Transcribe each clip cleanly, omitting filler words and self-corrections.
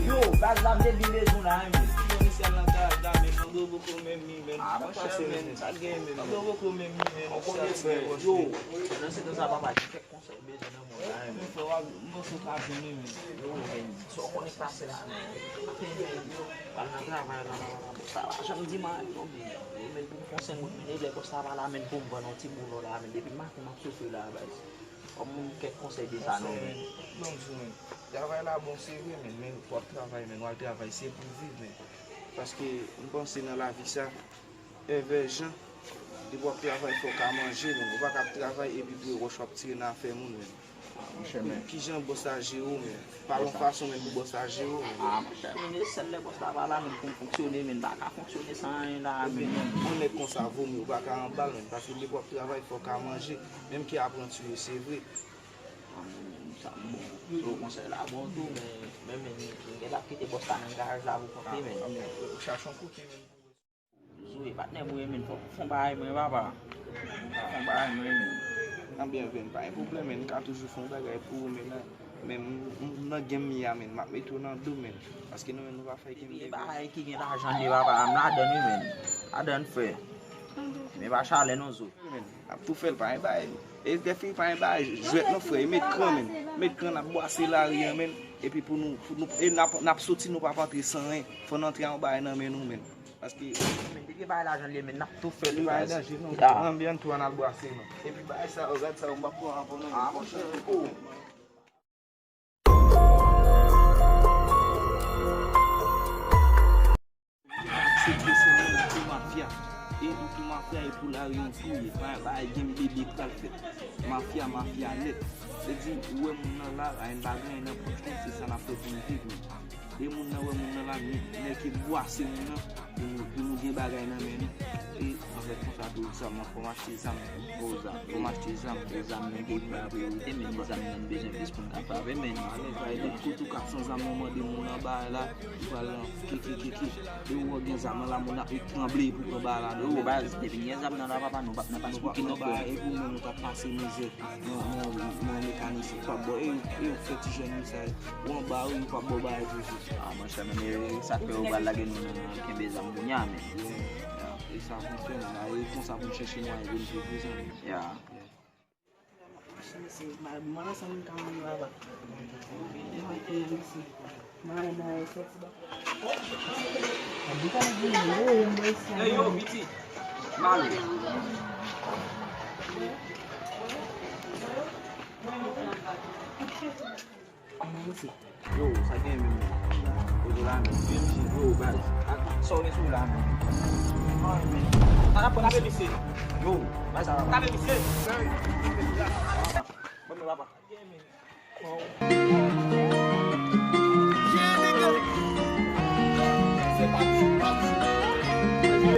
Yo, bag la mde bi bezon la men. Monsieur la da men, on do beaucoup même mi men. Ah, men, ça gagne men. On do beaucoup même mi men. On connaît yo. Non c'est dans ça papa, tu fais conseil bezon dans mon là men. Faut voir mon so ka venir men. Yo men, so on est passé là. Pas na travail là. Ça va, je me dis mal, non mais pour conseil moi men, les comme ça va là men pour bon petit boulot là men depuis matin m'a soufflé là base. Comme quelques conseils de ça non men. Non, travail là, bon, c'est vrai, mais pour travailler, mais le travail, c'est pour vivre. Mais, parce que nous pensons dans la vie, ça, les gens, ils doivent travailler, il faut qu'à manger, mais on va pas travailler et puis pour tirer dans la ferme. Qui j'en bosse à géo, mais par la façon même pour bosser à géo. Ah, mon cher, c'est le boss là, mais pour fonctionner, mais pas fonctionner sans rien là. On est comme ça, vous, mais on va pas en balle, parce que les doivent travailler, il faut qu'à manger, même qui apprend tuer, c'est vrai. Bon, conseil là, bon tout, mais même il y a qui te bosse dans le garage là, vous comprenez, mais vous cherchez un côté. Oui, pas de moi, mais font bail, mais papa. Font bail, mais bien, pas un problème, mais quand toujours font bail pour même dans game ya men m'a mettre dans domaine parce que nous va faire game bail qui gagne l'argent de papa, am la donne men. A donne frère. Mais pas charler nos autres. Tout fait pas un bail. Et des filles pas un bail, jouer nos frères, mettre cran men. Mettre cran à boisser là rien men et puis pour nous et n'a sorti nous pas rentrer sans rien. Faut entrer en bail dans men nous men. Parce que mais bail l'argent les men n'a tout fait le bail d'argent non. Bien toi na boisser non. Et puis bail ça regarde ça on va prendre pour nous. Ah mon cher. Et tout mafia est pour la rien fouille, pas game bébé pour le fait. Mafia net. C'est dit ouais mon là un bagage une opportunité c'est ça la fait pour nous vivre. Et mon là ouais mon là mais qui boit c'est mon pour nous gain bagage dans men. Et avec ça tout ça m'a pour acheter ça pour m'acheter ça les amis qui va priorité mais les amis besoin plus pour capable mais avec tout 400 ans moment de mon là bas là voilà qui et on gain ça là mon a tremblé pour bas là oh base depuis gain ça dans la papa nous pas pour qui nous et pour nous ta passer misère non mécanicien pas bon et fait jeune ça on bas ou pas bon bas ah mon cher mais ça fait au bas là que nous qui besoin monia mais et ça fonctionne là et comme ça pour chercher moi et vous dire yeah c'est mana ça me quand même là-bas hey yo biti mal yo ça gagne même au-delà même yo bas sorry sous là ah pour la BBC yo mais ça la BBC vamos lá papa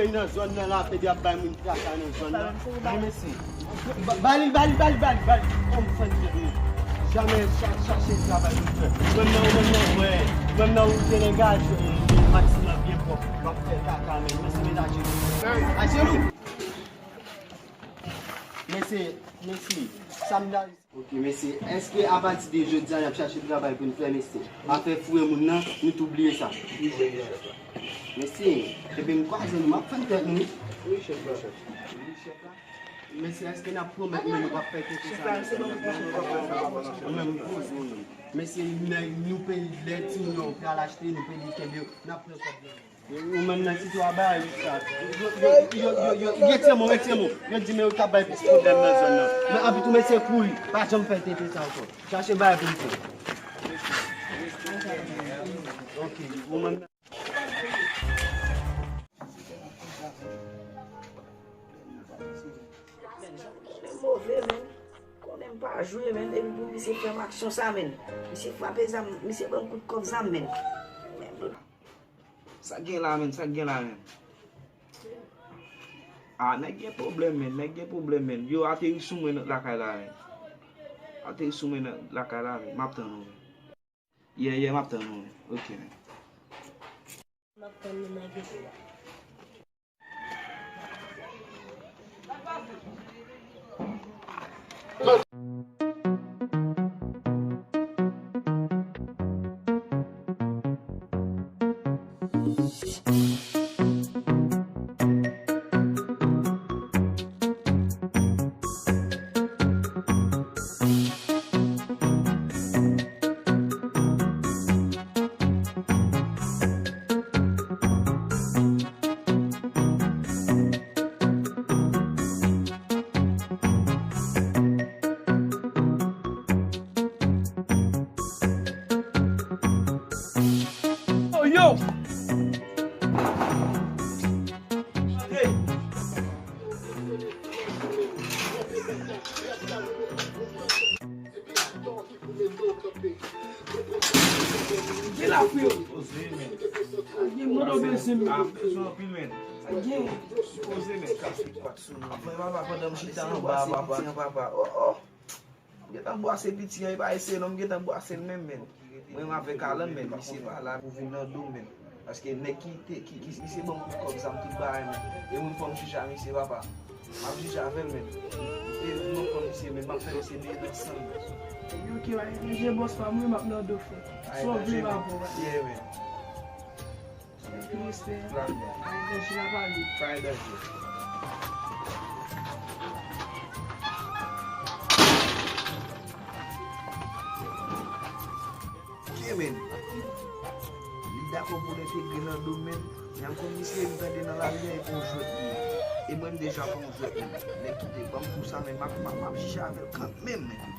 Une zone là, fait des bains, une place dans une zone là. Bali, on fait jamais chercher travail. Même là où c'est les gars, le maximum bien propre. On fait ça quand même, mais c'est ménager. Achille. Merci. Ça me donne. Ok, merci. Est-ce qu'à partir de jeudi, on a cherché du travail pour nous faire merci? On fait fouiller mon nom, nous oublier ça. Merci. Et bien, quoi, je ne m'en fais nous. Oui, chef. Mais est-ce qu'on a promis que nous va faire quelque chose? Mais si nous payons les petits, nous allons l'acheter, nous payons les cadeaux, nous n'avons pas de problème. Ou même si tu as bas, je dis, mais au tabac, puis c'est problème dans la zone. Mais après tout, mais c'est cool. Pas jamais faire têter ça encore. Cherchez bas pour nous. Ok, vous m'en mauvais, men. Qu'on n'aime pas jouer, men. Et vous, monsieur fait action ça, men. Monsieur frappé ça, monsieur bon coup de coffre ça, men. Ça gagne là, men. Ah, n'a pas de problème, men. Yo, atterri sous moi la caille là. Atterri sous moi la caille là, m'attend nous. Yeah, m'attend nous. OK, men. M'attend nous, ma gueule. Ose men. Gen mwen do bese men. A beson pil men. Gen. Ose men. Apre papa pendant chita an ba papa. Oh. Getan bo ase piti an, pa ese non getan bo ase men men. Mwen avek Alann men, mi se pa la pou vin nan dou men. Paske nek ki se bon kom sa m tout ba men. E moun fòm chicha mi se papa. Ma chicha vel men. E moun fòm mi se men, ma fè se de san. Yo ki wè, je boss pa mwen map nan do fè. So vle va pou wè. Yeah men. Please fè. Plan men. Ay, je la vali. Fay da je. Men, li dako pou nete genan do men, yan kon misye yon kade nan la liye pou jwet li. E mwen deja pou jwet li. Nek ki de bam pou sa men, map chicha avel kant men men.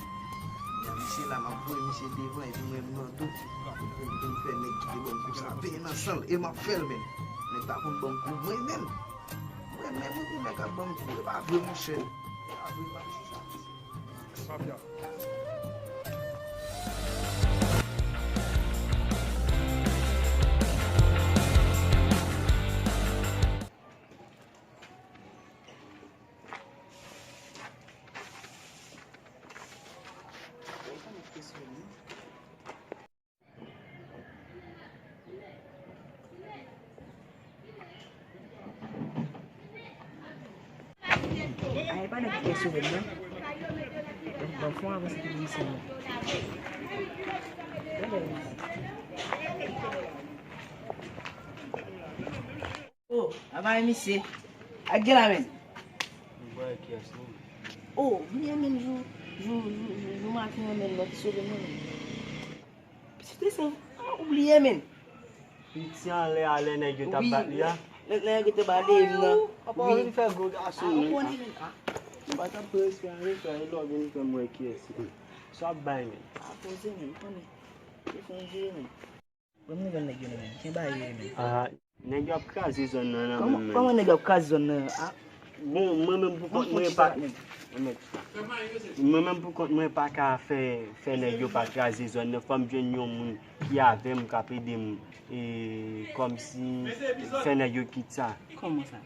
Yan misye la map voye misye devan, e mwen nan do. Mwen fè nek ki de bam pou sa, pe nan sal, e map fel men. Nek bakon bam pou mwen men. Mwen nek a bam pou, e pa vwe mwen chen. A vwe mwen chicha. Papya. Ay pa nek kesyo ven men. Don fwa avos ki lise men. Oh, avay misye. A gela men. Oh, vye men jou makin men lot sobe men. Piti sen, oubliye men. Piti an le ale ne gyo tabat li ya. Le gyo te bade yon nan. Papa wè fè go ason men. Bata pres fè an re fè an lò gen fè mwen kiyesi. So ap bay men. A pose men, kone. Se fonje men. Wè mwen gen negyo men, ken baye men. Ne gyo ap kazi zon nan men. Kwa mwen negyo ap kazi zon nan? Bon, mwen men pou kont mwen pa... Mwen men pou kont mwen pa ka fè negyo pa kazi zon nan. Fòm jen yon moun ki avem kapedem. Kom si fè negyo kit sa. Koman sa?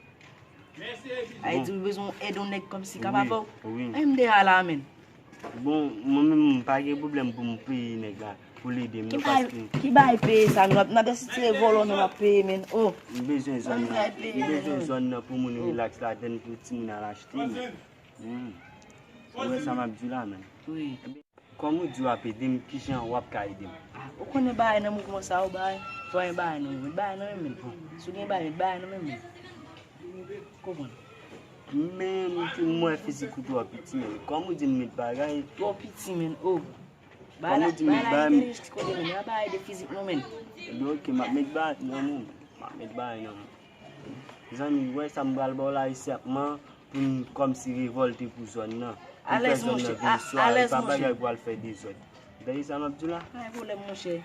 Ay di bezon edon neg kom si kapapou? Oui. Ay mde ala men. Bon, mwen men mwen pa ge problem pou mwen pe neg la. Pou li dem nou paske. Ki bay pe sa, nou desite volon nou la pe men. Oh. Mwen bezon zon nan. Mwen bezon zon nan pou moun relax la den pou ti moun al achete. Ouwe sa mabdi la men. Oui. Kom ou di wap edem, ki jan wap ka edem? Ou konen bay nan mou koman sa ou bay? Foyen bay nan men. Bay nan men. Sou gen bay nan men. Koman? Men mwen fizik ou do piti men. Kom ou di mwen bagay? Do piti men. Oh. Bay Kom la ou di mwen bagay? iteris ki kote men. Ya bay de fizik nou men. Ok, mak met bagay nan moun. Mak met bagay nan moun. Zanmi, wè sa mbal bol la isi apman pou kom si revolte pou zon nan. Alez monshe. Alez Pa monshe. bagay pou al fè de zon. Dayi sa mabdi la? Ay volem monshe.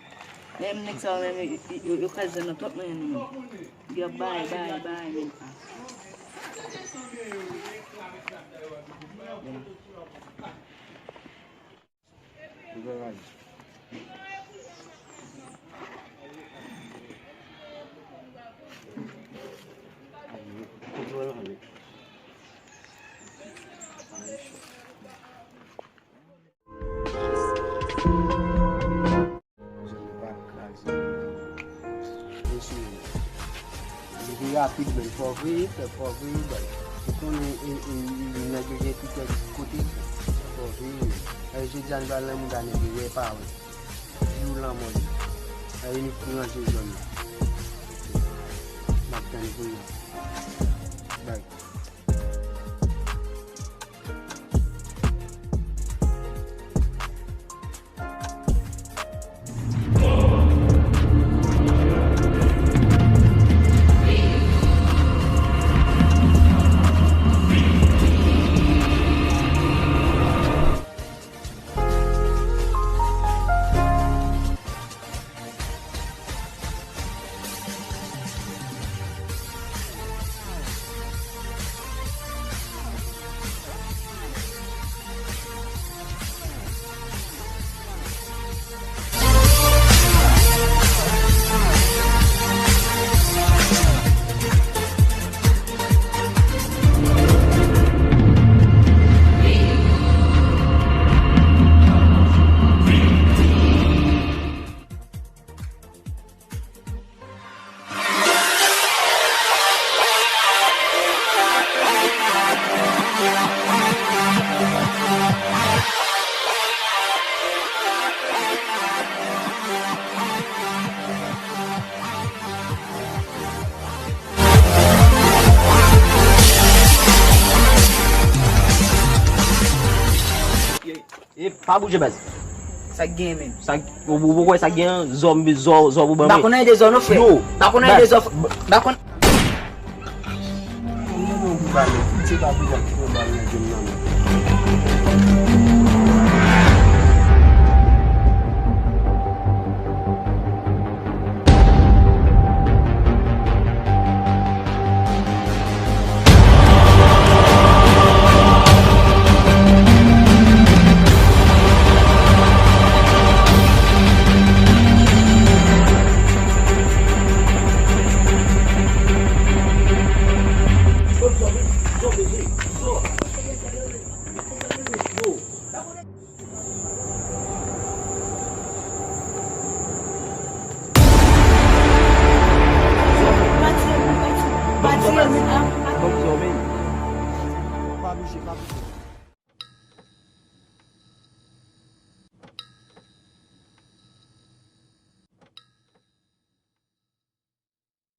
Nem nek sa men yo kazi nan top men men. Yo bay men. Rapide men, fòvri, ben. Kon yon negye tout kote. Fòvri, je jan bal nan moun da negye pa wè. Jou lan moun. Yon pou nan je zon. Baktan pou yon. Bye. Pas bouger base. Ça gagne même. Ça pourquoi ça gagne zombie zo pour Bah connaît des zones frère. Yo. Bah connaît des offres. Bah connaît C'est pas bien que pas bouger, pas bouger.